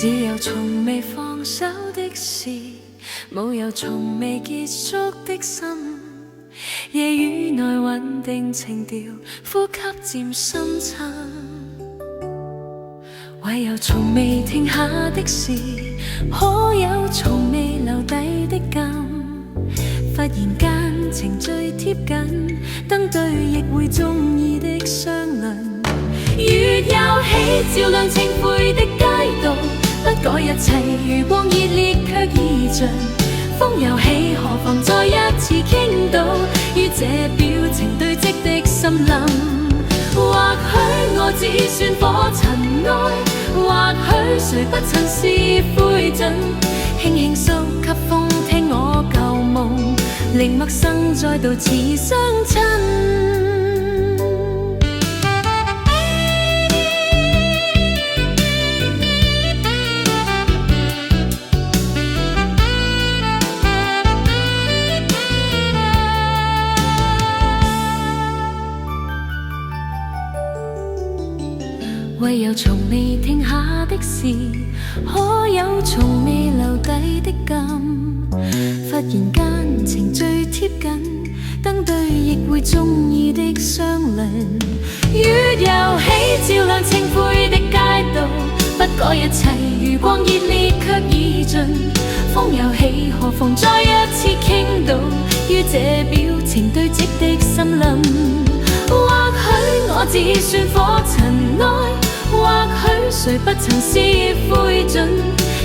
只有從未放手的事，冇有從未結束的心。夜雨內穩定情調，呼吸漸深沉。唯有從未停下的事，可有從未留低的感。忽然間情緒貼緊，登對亦會中意的相鄰。月又起，照亮清灰的街道，不改一切，如光熱烈卻已盡。風又起，何妨再一次傾倒於這表情堆積的森林。或許我只算火塵埃，或許誰不曾是灰燼。輕輕訴給風聽我舊夢，令陌生再度似相親。唯有從未停下的事，可有從未留低的感。忽然間情緒貼緊，登對亦會中意的相鄰。月又起，照亮清灰的街道，不改一切，如光熱烈卻已盡。風又起，何妨再一次傾倒於這表情堆積的森林。或許我只算火塵埃，或許誰不曾是灰燼。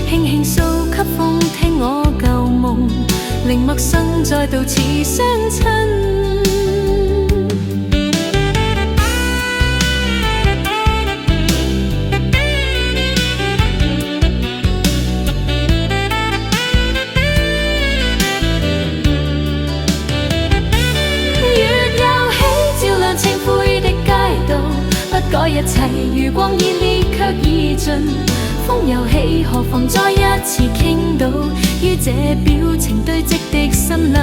輕輕訴給風聽我舊夢，令陌生再度似相親。改一切，如光熱烈卻已盡。風又起，何妨再一次傾倒於這表情堆積的森林。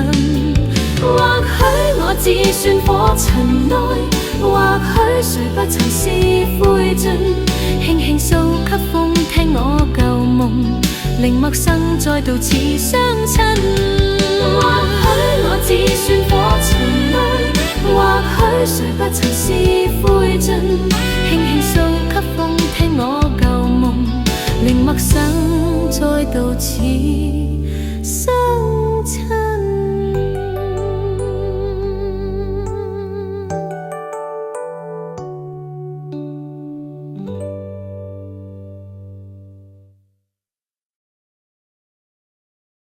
或許我只算火塵埃，或許誰不曾是灰燼。輕輕訴給風聽我舊夢，令陌生再度似相親。或許我只算火塵埃，或許誰不曾是灰燼。輕輕訴給風聽我舊夢，令陌生再度似相